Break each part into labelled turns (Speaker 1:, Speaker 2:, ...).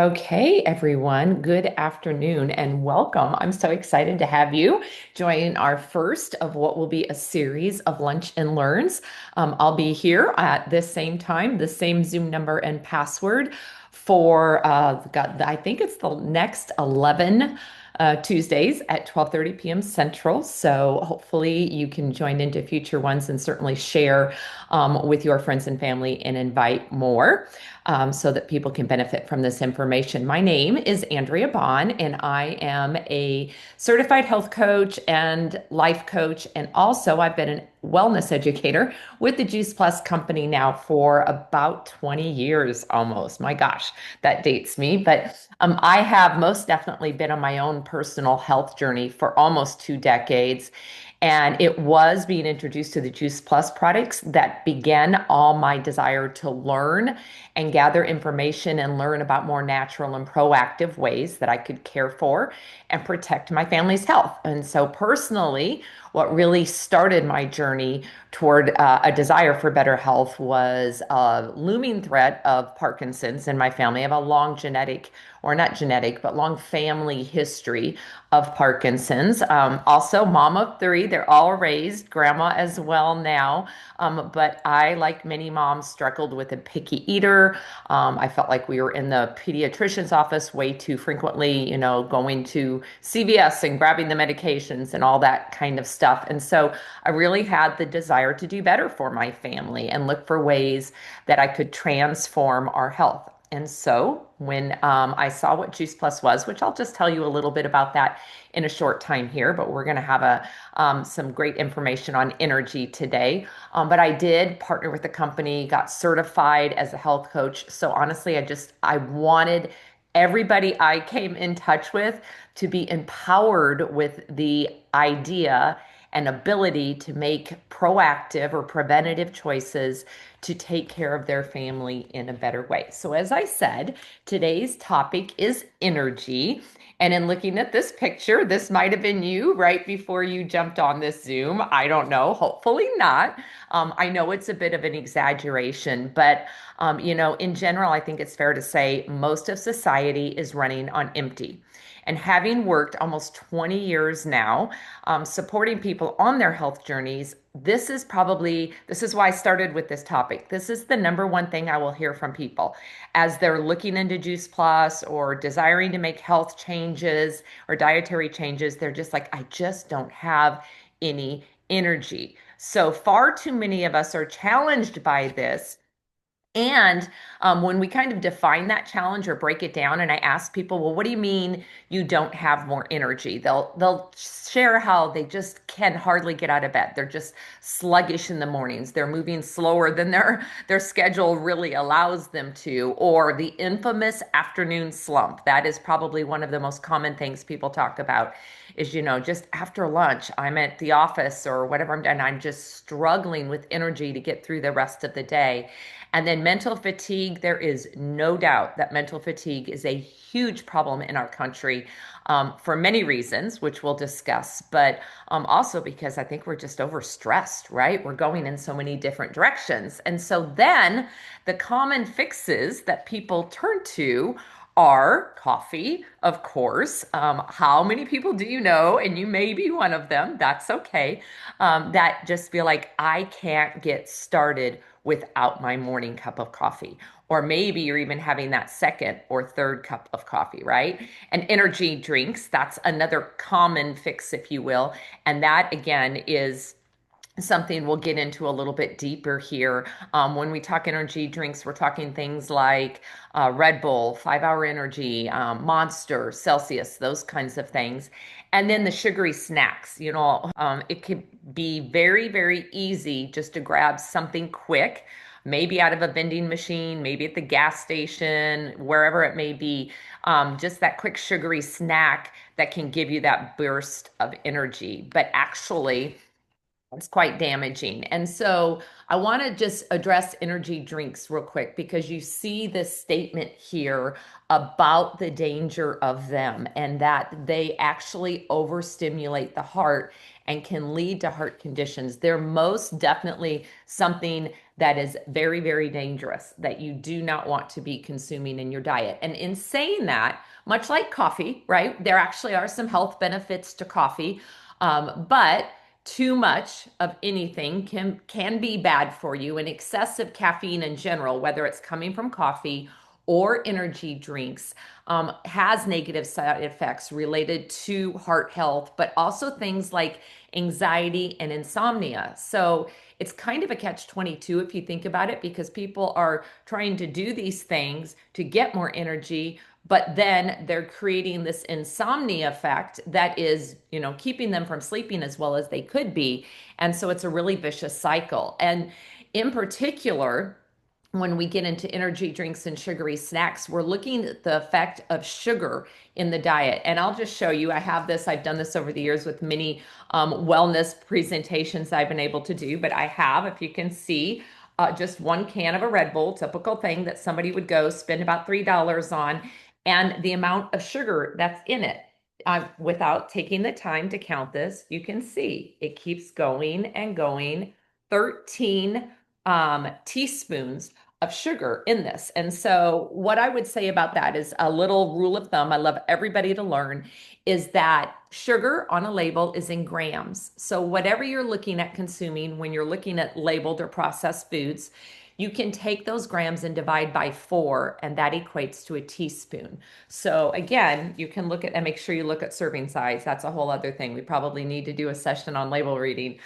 Speaker 1: Okay, everyone, good afternoon and welcome. I'm so excited to have you join our first of what will be a series of Lunch and Learns. I'll be here at this same time, the same Zoom number and password for, I think it's the next 11 Tuesdays at 12:30 p.m. Central. So hopefully you can join into future ones and certainly share with your friends and family and invite more so that people can benefit from this information. My name is Andrea Bond, and I am a certified health coach and life coach. And also, I've been a wellness educator with the Juice Plus company now for about 20 years almost. My gosh, that dates me. But I have most definitely been on my own personal health journey for almost 2 decades. And it was being introduced to the Juice Plus products that began all my desire to learn and gather information and learn about more natural and proactive ways that I could care for and protect my family's health. And so, personally, what really started my journey toward a desire for better health was a looming threat of Parkinson's in my family. I have a long genetic, or not genetic, but long family history of Parkinson's. Also, mom of three, they're all raised, grandma as well now. But I, like many moms, struggled with a picky eater. I felt like we were in the pediatrician's office way too frequently, going to CVS and grabbing the medications and all that kind of stuff. And so I really had the desire to do better for my family and look for ways that I could transform our health. And so when I saw what Juice Plus was, which I'll just tell you a little bit about that in a short time here, but we're going to have some great information on energy today. But I did partner with the company, got certified as a health coach. So honestly, I wanted everybody I came in touch with to be empowered with the idea and ability to make proactive or preventative choices to take care of their family in a better way. So, as I said, today's topic is energy. And in looking at this picture, this might have been you right before you jumped on this Zoom. I don't know. Hopefully not. I know it's a bit of an exaggeration, but in general, I think it's fair to say most of society is running on empty. And having worked almost 20 years now, supporting people on their health journeys, this is why I started with this topic. This is the number one thing I will hear from people as they're looking into Juice Plus or desiring to make health changes or dietary changes. They're just like, I just don't have any energy. So far too many of us are challenged by this, and when we kind of define that challenge or break it down, and I ask people, well, what do you mean you don't have more energy? They'll share how they just can hardly get out of bed. They're just sluggish in the mornings. They're moving slower than their schedule really allows them to, or the infamous afternoon slump. That is probably one of the most common things people talk about. Is, just after lunch, I'm at the office or whatever and I'm just struggling with energy to get through the rest of the day. And then mental fatigue, there is no doubt that mental fatigue is a huge problem in our country for many reasons, which we'll discuss, but also because I think we're just overstressed, right? We're going in so many different directions. And so then the common fixes that people turn to are coffee, of course. How many people do you know? And you may be one of them. That's okay. That just feel like I can't get started without my morning cup of coffee. Or maybe you're even having that second or third cup of coffee, right? And energy drinks, that's another common fix, if you will. And that again is something we'll get into a little bit deeper here. When we talk energy drinks, we're talking things like Red Bull, 5 Hour Energy, Monster, Celsius, those kinds of things. And then the sugary snacks, it could be very, very easy just to grab something quick, maybe out of a vending machine, maybe at the gas station, wherever it may be. Just that quick sugary snack that can give you that burst of energy. But actually, it's quite damaging. And so I want to just address energy drinks real quick because you see this statement here about the danger of them and that they actually overstimulate the heart and can lead to heart conditions. They're most definitely something that is very, very dangerous that you do not want to be consuming in your diet. And in saying that, much like coffee, right? There actually are some health benefits to coffee, but too much of anything can be bad for you, and excessive caffeine in general, whether it's coming from coffee or energy drinks, has negative side effects related to heart health, but also things like anxiety and insomnia. So it's kind of a catch-22 if you think about it, because people are trying to do these things to get more energy, but then they're creating this insomnia effect that is, keeping them from sleeping as well as they could be. And so it's a really vicious cycle. And in particular, when we get into energy drinks and sugary snacks, we're looking at the effect of sugar in the diet. And I'll just show you, I've done this over the years with many wellness presentations I've been able to do, but I have, if you can see, just one can of a Red Bull, typical thing that somebody would go spend about $3 on, and the amount of sugar that's in it. Without taking the time to count this, you can see it keeps going and going. 13 teaspoons of sugar in this. And so, what I would say about that is a little rule of thumb I love everybody to learn is that sugar on a label is in grams. So, whatever you're looking at consuming when you're looking at labeled or processed foods, you can take those grams and divide by 4, and that equates to a teaspoon. So, again, you can look at and make sure you look at serving size. That's a whole other thing. We probably need to do a session on label reading.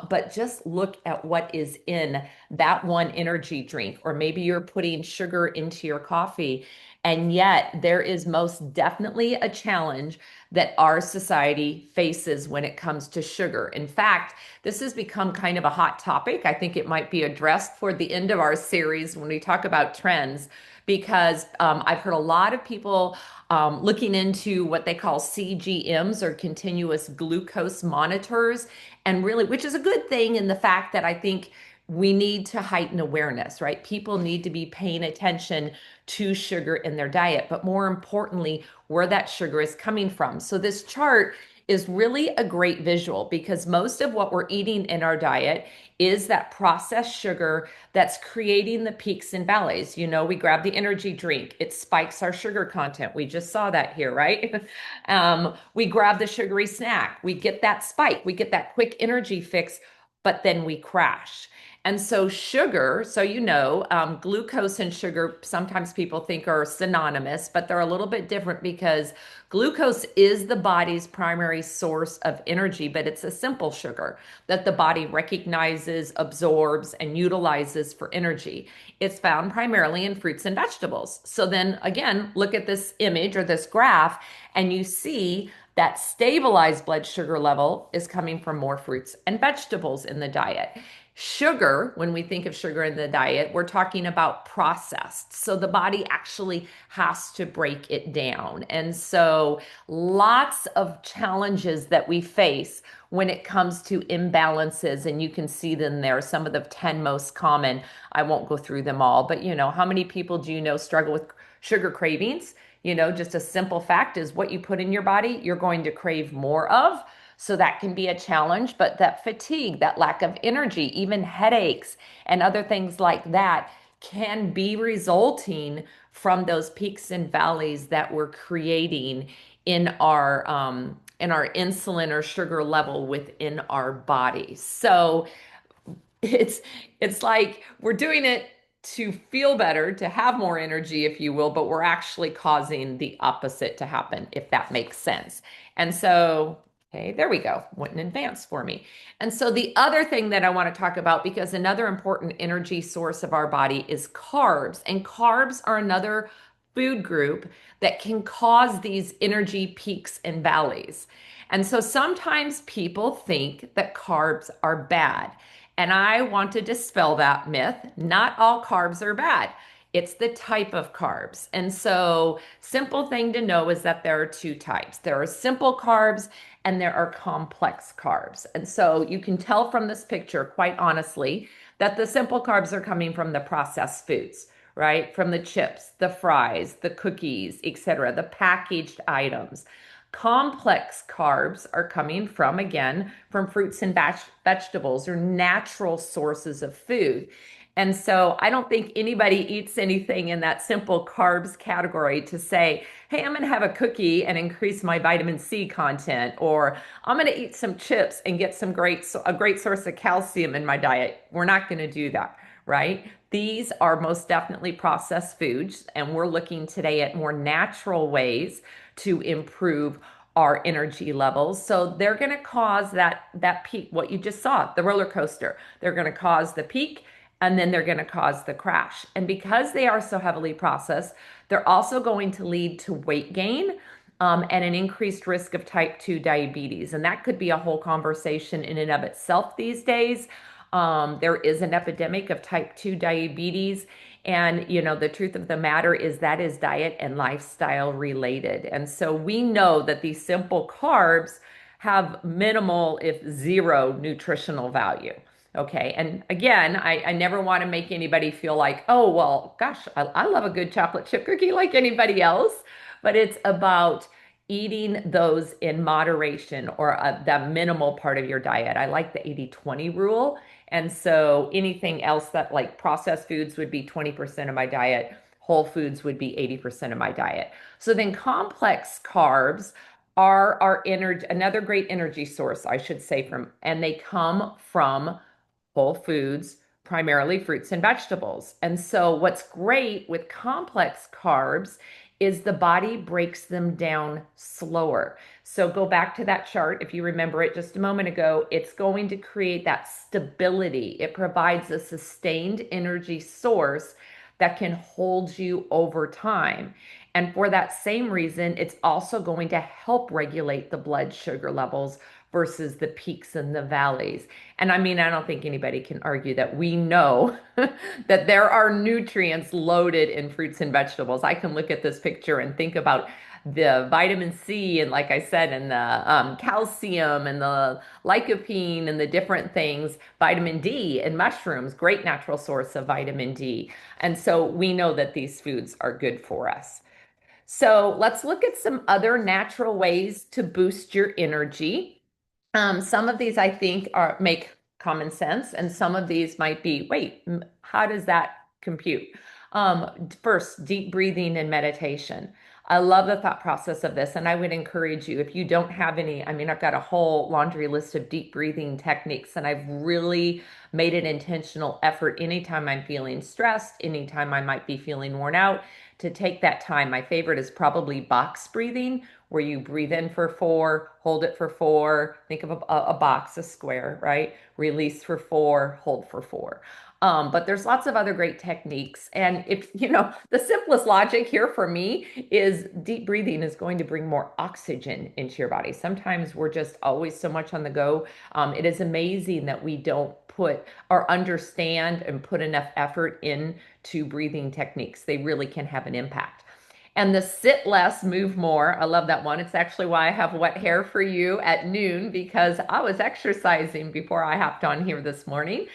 Speaker 1: But just look at what is in that one energy drink, or maybe you're putting sugar into your coffee. And yet, there is most definitely a challenge that our society faces when it comes to sugar. In fact, this has become kind of a hot topic. I think it might be addressed toward the end of our series when we talk about trends, because I've heard a lot of people looking into what they call CGMs, or continuous glucose monitors, and really, which is a good thing in the fact that I think we need to heighten awareness, right? People need to be paying attention to sugar in their diet, but more importantly, where that sugar is coming from. So this chart is really a great visual, because most of what we're eating in our diet is that processed sugar that's creating the peaks and valleys. We grab the energy drink, it spikes our sugar content. We just saw that here, right? We grab the sugary snack, we get that spike, we get that quick energy fix, but then we crash. And so sugar, glucose and sugar, sometimes people think are synonymous, but they're a little bit different, because glucose is the body's primary source of energy, but it's a simple sugar that the body recognizes, absorbs, and utilizes for energy. It's found primarily in fruits and vegetables. So then again, look at this image or this graph, and you see that stabilized blood sugar level is coming from more fruits and vegetables in the diet. Sugar, when we think of sugar in the diet, we're talking about processed. So the body actually has to break it down. And so lots of challenges that we face when it comes to imbalances, and you can see them there, some of the 10 most common. I won't go through them all, but how many people do you know struggle with sugar cravings? Just a simple fact is what you put in your body, you're going to crave more of. So that can be a challenge, but that fatigue, that lack of energy, even headaches and other things like that can be resulting from those peaks and valleys that we're creating in our insulin or sugar level within our body. So it's like we're doing it to feel better, to have more energy, if you will, but we're actually causing the opposite to happen, if that makes sense. And so, okay, there we go. Went in advance for me. And so the other thing that I want to talk about, because another important energy source of our body is carbs, and carbs are another food group that can cause these energy peaks and valleys. And so sometimes people think that carbs are bad. And I want to dispel that myth. Not all carbs are bad. It's the type of carbs. And so, simple thing to know is that there are two types. There are simple carbs and there are complex carbs. And so, you can tell from this picture, quite honestly, that the simple carbs are coming from the processed foods, right? From the chips, the fries, the cookies, etc., the packaged items. Complex carbs are coming from, again, from fruits and vegetables or natural sources of food. And so I don't think anybody eats anything in that simple carbs category to say, hey, I'm going to have a cookie and increase my vitamin C content, or I'm going to eat some chips and get a great source of calcium in my diet. We're not going to do that, right? These are most definitely processed foods, and we're looking today at more natural ways to improve our energy levels. So they're going to cause that peak, what you just saw, the roller coaster. They're going to cause the peak and then they're going to cause the crash. And because they are so heavily processed, they're also going to lead to weight gain. And an increased risk of type 2 diabetes. And that could be a whole conversation in and of itself these days. There is an epidemic of type 2 diabetes. And, the truth of the matter is that is diet and lifestyle related. And so we know that these simple carbs have minimal, if zero, nutritional value. Okay. And again, I never want to make anybody feel like, oh, well, gosh, I love a good chocolate chip cookie like anybody else. But it's about eating those in moderation or the minimal part of your diet. I like the 80-20 rule. And so anything else that like processed foods would be 20% of my diet, whole foods would be 80% of my diet. So then complex carbs are our energy, another great energy source, I should say, and they come from whole foods, primarily fruits and vegetables. And so what's great with complex carbs is the body breaks them down slower. So go back to that chart. If you remember it just a moment ago, it's going to create that stability. It provides a sustained energy source that can hold you over time. And for that same reason, it's also going to help regulate the blood sugar levels versus the peaks and the valleys. And I mean, I don't think anybody can argue that we know that there are nutrients loaded in fruits and vegetables. I can look at this picture and think about the vitamin C and, like I said, and the calcium and the lycopene and the different things, vitamin D and mushrooms, great natural source of vitamin D. And so we know that these foods are good for us. So let's look at some other natural ways to boost your energy. Some of these I think make common sense, and some of these might be, wait, how does that compute? First, deep breathing and meditation. I love the thought process of this, and I would encourage you, if you don't have any, I mean, I've got a whole laundry list of deep breathing techniques, and I've really made an intentional effort anytime I'm feeling stressed, anytime I might be feeling worn out, to take that time. My favorite is probably box breathing, where you breathe in for 4, hold it for 4. Think of a box, a square, right? Release for 4, hold for 4. But there's lots of other great techniques. And if, the simplest logic here for me is deep breathing is going to bring more oxygen into your body. Sometimes we're just always so much on the go. It is amazing that we don't put or understand and put enough effort into breathing techniques. They really can have an impact. And the sit less, move more. I love that one. It's actually why I have wet hair for you at noon, because I was exercising before I hopped on here this morning,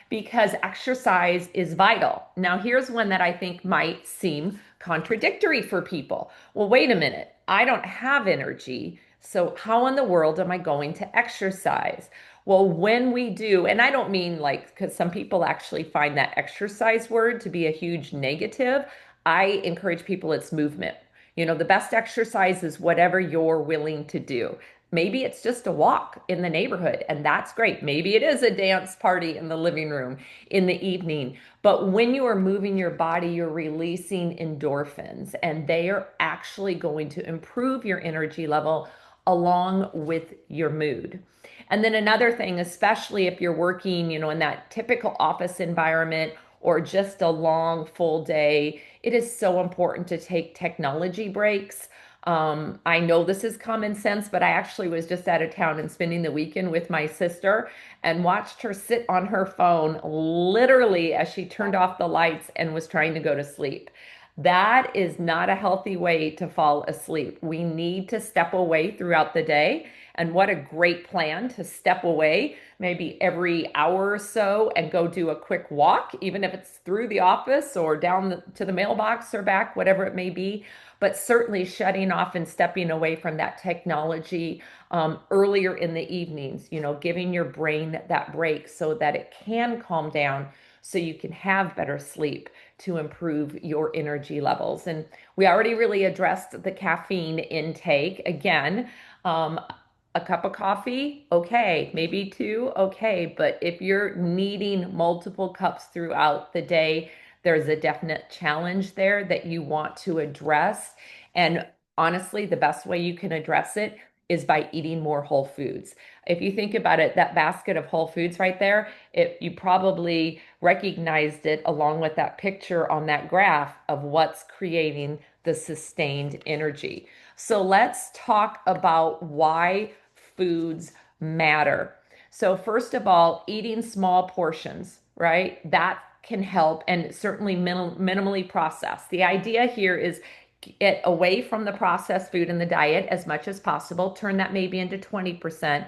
Speaker 1: because exercise is vital. Now, here's one that I think might seem contradictory for people. Well, wait a minute. I don't have energy. So how in the world am I going to exercise? Well, when we do, and I don't mean like, because some people actually find that exercise word to be a huge negative. I encourage people, it's movement. The best exercise is whatever you're willing to do. Maybe it's just a walk in the neighborhood, and that's great. Maybe it is a dance party in the living room in the evening. But when you are moving your body, you're releasing endorphins, and they are actually going to improve your energy level along with your mood. And then another thing, especially if you're working, in that typical office environment or just a long full day, it is so important to take technology breaks. I know this is common sense, but I actually was just out of town and spending the weekend with my sister and watched her sit on her phone literally as she turned off the lights and was trying to go to sleep. That is not a healthy way to fall asleep. We need to step away throughout the day. And what a great plan to step away maybe every hour or so and go do a quick walk, even if it's through the office or down to the mailbox or back, whatever it may be. But certainly shutting off and stepping away from that technology earlier in the evenings, giving your brain that break so that it can calm down so you can have better sleep to improve your energy levels. And we already really addressed the caffeine intake. Again, um, a cup of coffee, okay, maybe two, okay. But if you're needing multiple cups throughout the day, there's a definite challenge there that you want to address. And honestly, the best way you can address it is by eating more whole foods. If you think about it, that basket of whole foods right there, you probably recognized it along with that picture on that graph of what's creating the sustained energy. So let's talk about why foods matter. So, first of all, eating small portions, right? That can help, and certainly minimally processed. The idea here is get away from the processed food in the diet as much as possible, turn that maybe into 20%,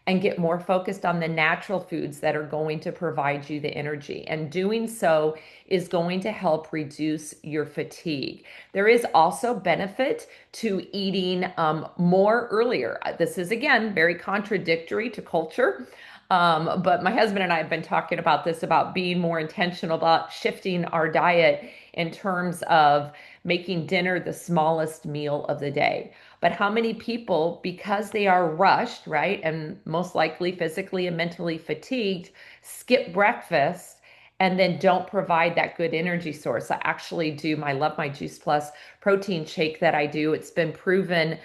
Speaker 1: and get more focused on the natural foods that are going to provide you the energy. And doing so is going to help reduce your fatigue. There is also benefit to eating more earlier. This is, again, very contradictory to culture. But my husband and I have been talking about this, about being more intentional about shifting our diet in terms of making dinner the smallest meal of the day. But how many people, because they are rushed, right, and most likely physically and mentally fatigued, skip breakfast and then don't provide that good energy source? I actually do. I love my Juice Plus protein shake that I do. It's been proven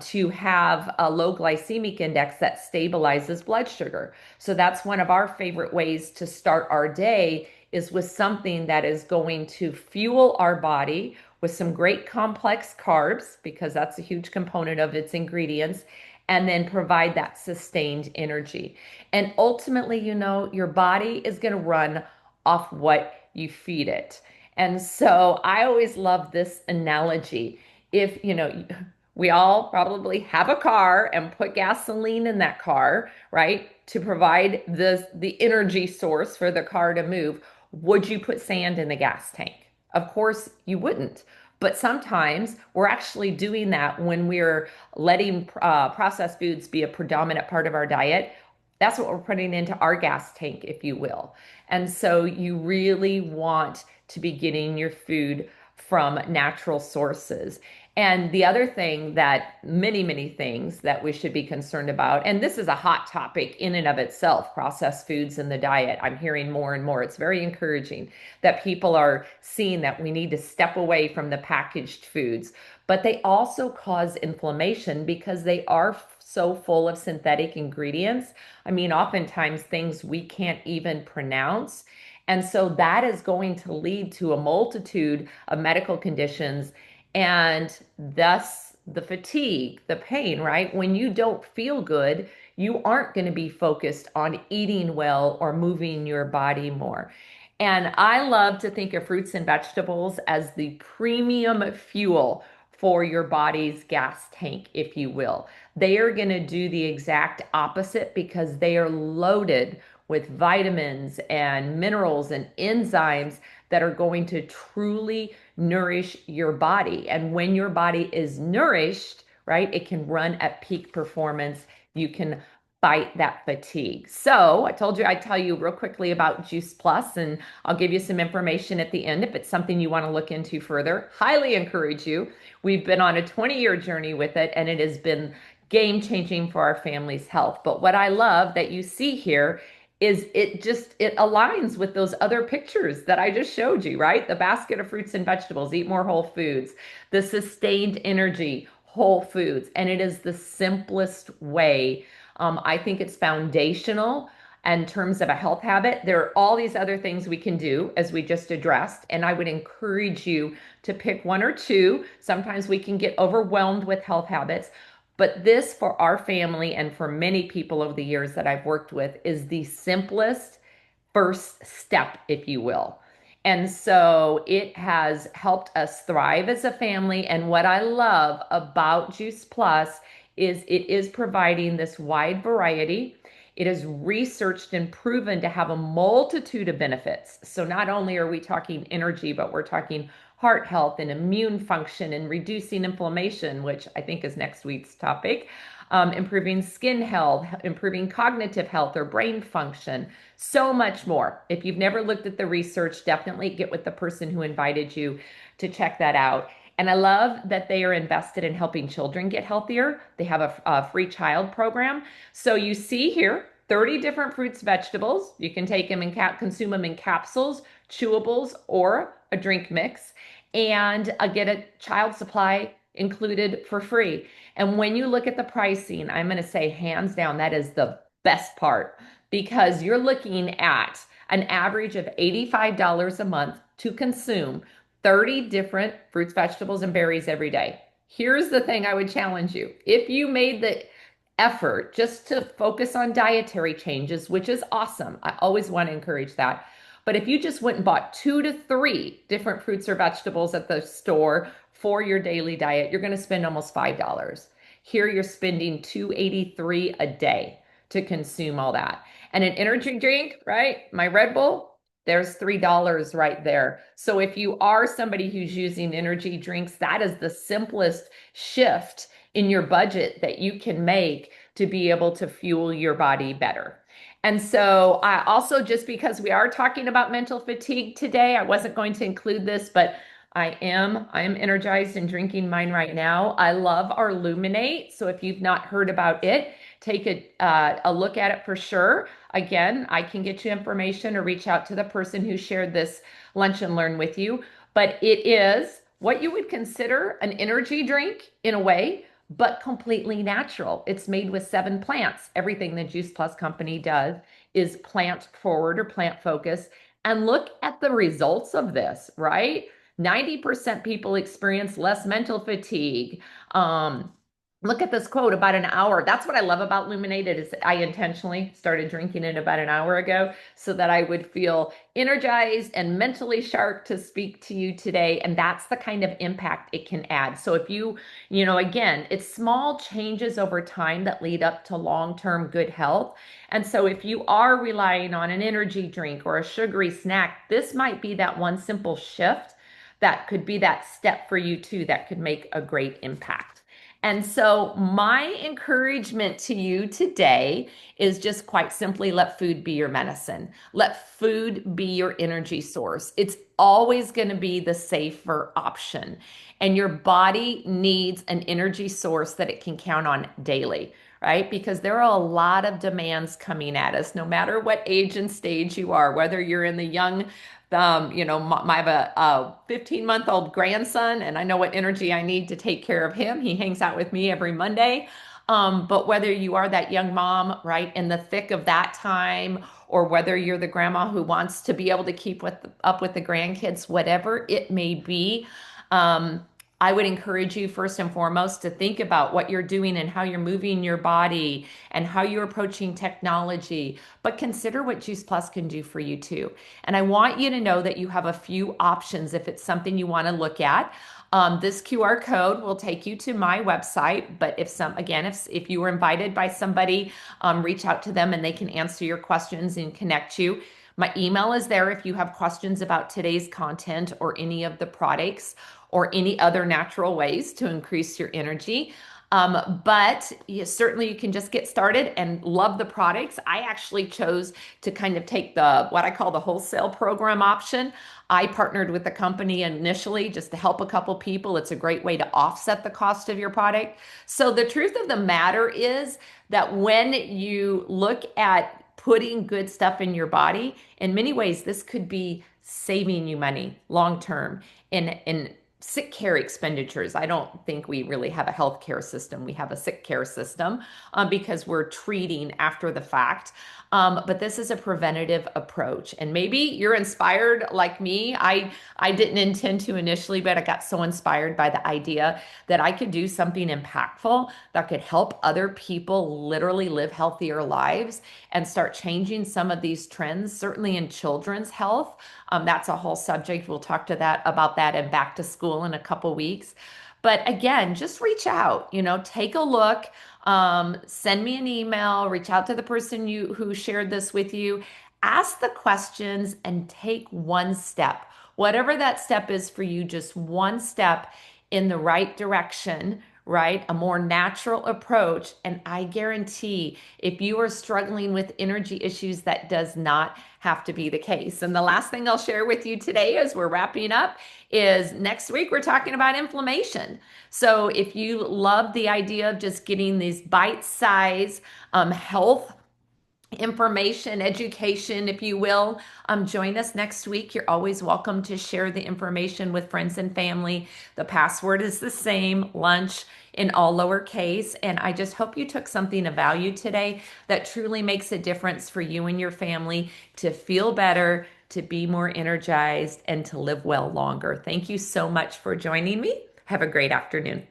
Speaker 1: to have a low glycemic index that stabilizes blood sugar. So that's one of our favorite ways to start our day, is with something that is going to fuel our body with some great complex carbs, because that's a huge component of its ingredients, and then provide that sustained energy. And ultimately, your body is going to run off what you feed it. And so I always love this analogy. If, we all probably have a car and put gasoline in that car, right? To provide the energy source for the car to move. Would you put sand in the gas tank? Of course you wouldn't. But sometimes we're actually doing that when we're letting processed foods be a predominant part of our diet. That's what we're putting into our gas tank, if you will. And so you really want to be getting your food from natural sources. And the other thing that many things that we should be concerned about, and this is a hot topic in and of itself, processed foods in the diet. I'm hearing more and more. It's very encouraging that people are seeing that we need to step away from the packaged foods, but they also cause inflammation because they are so full of synthetic ingredients. I mean, oftentimes things we can't even pronounce. And so that is going to lead to a multitude of medical conditions, and thus the fatigue, the pain, right? When you don't feel good, you aren't going to be focused on eating well or moving your body more. And I love to think of fruits and vegetables as the premium fuel for your body's gas tank, if you will. They are going to do the exact opposite because they are loaded with vitamins and minerals and enzymes that are going to truly nourish your body. And when your body is nourished, right, it can run at peak performance. You can fight that fatigue. So I told you I'd tell you real quickly about Juice Plus, and I'll give you some information at the end if it's something you want to look into further. Highly encourage you. We've been on a 20-year journey with it, and it has been game changing for our family's health. But what I love that you see here is it aligns with those other pictures that I just showed you, right? The basket of fruits and vegetables, eat more whole foods, the sustained energy, whole foods. And it is the simplest way. I think it's foundational in terms of a health habit. There are all these other things we can do, as we just addressed, and I would encourage you to pick one or two. Sometimes we can get overwhelmed with health habits, but this, for our family and for many people over the years that I've worked with, is the simplest first step, if you will. And so it has helped us thrive as a family. And what I love about Juice Plus is it is providing this wide variety. It is researched and proven to have a multitude of benefits. So not only are we talking energy, but we're talking heart health and immune function and reducing inflammation, which I think is next week's topic, improving skin health, improving cognitive health or brain function, so much more. If you've never looked at the research, definitely get with the person who invited you to check that out. And I love that they are invested in helping children get healthier. They have a free child program. So you see here 30 different fruits, vegetables. You can take them and consume them in capsules, chewables, or a drink mix, and get a child supply included for free. And when you look at the pricing, I'm going to say hands down, that is the best part because you're looking at an average of $85 a month to consume 30 different fruits, vegetables, and berries every day. Here's the thing I would challenge you. If you made the effort just to focus on dietary changes, which is awesome, I always want to encourage that. But if you just went and bought 2 to 3 different fruits or vegetables at the store for your daily diet, you're going to spend almost $5. Here you're spending $2.83 a day to consume all that. And an energy drink, right? My Red Bull, there's $3 right there. So if you are somebody who's using energy drinks, that is the simplest shift in your budget that you can make to be able to fuel your body better. And so I also, just because we are talking about mental fatigue today, I wasn't going to include this, but I am energized and drinking mine right now. I love our Luminate. So if you've not heard about it, take a look at it for sure. Again, I can get you information or reach out to the person who shared this lunch and learn with you. But it is what you would consider an energy drink in a way, but completely natural. It's made with 7 plants. Everything the Juice Plus company does is plant forward or plant focused. And look at the results of this, right? 90% people experience less mental fatigue. Look at this quote about an hour. That's what I love about Luminated is I intentionally started drinking it about an hour ago so that I would feel energized and mentally sharp to speak to you today. And that's the kind of impact it can add. So if again, it's small changes over time that lead up to long-term good health. And so if you are relying on an energy drink or a sugary snack, this might be that one simple shift that could be that step for you too that could make a great impact. And so, my encouragement to you today is just quite simply let food be your medicine. Let food be your energy source. It's always going to be the safer option. And your body needs an energy source that it can count on daily, right? Because there are a lot of demands coming at us, no matter what age and stage you are, whether you're in the young I have a 15-month-old grandson, and I know what energy I need to take care of him. He hangs out with me every Monday. But whether you are that young mom, right, in the thick of that time, or whether you're the grandma who wants to be able to keep up with the grandkids, whatever it may be, I would encourage you first and foremost to think about what you're doing and how you're moving your body and how you're approaching technology, but consider what Juice Plus can do for you too. And I want you to know that you have a few options if it's something you want to look at. This QR code will take you to my website, but if you were invited by somebody, reach out to them and they can answer your questions and connect you. My email is there if you have questions about today's content or any of the products or any other natural ways to increase your energy. But certainly you can just get started and love the products. I actually chose to kind of take what I call the wholesale program option. I partnered with the company initially just to help a couple people. It's a great way to offset the cost of your product. So the truth of the matter is that when you look at putting good stuff in your body, in many ways, this could be saving you money long term in sick care expenditures. I don't think we really have a health care system. We have a sick care system because we're treating after the fact. But this is a preventative approach. And maybe you're inspired like me. I didn't intend to initially, but I got so inspired by the idea that I could do something impactful that could help other people literally live healthier lives and start changing some of these trends, certainly in children's health. That's a whole subject. We'll talk about that in back to school in a couple weeks. But again, just reach out, take a look, send me an email, reach out to the person who shared this with you, ask the questions and take one step. Whatever that step is for you, just one step in the right direction, right? A more natural approach. And I guarantee if you are struggling with energy issues, that does not have to be the case. And the last thing I'll share with you today as we're wrapping up is next week we're talking about inflammation. So if you love the idea of just getting these bite-size health information, education, if you will, join us next week. You're always welcome to share the information with friends and family. The password is the same, lunch in all lowercase. And I just hope you took something of value today that truly makes a difference for you and your family to feel better, to be more energized, and to live well longer. Thank you so much for joining me. Have a great afternoon.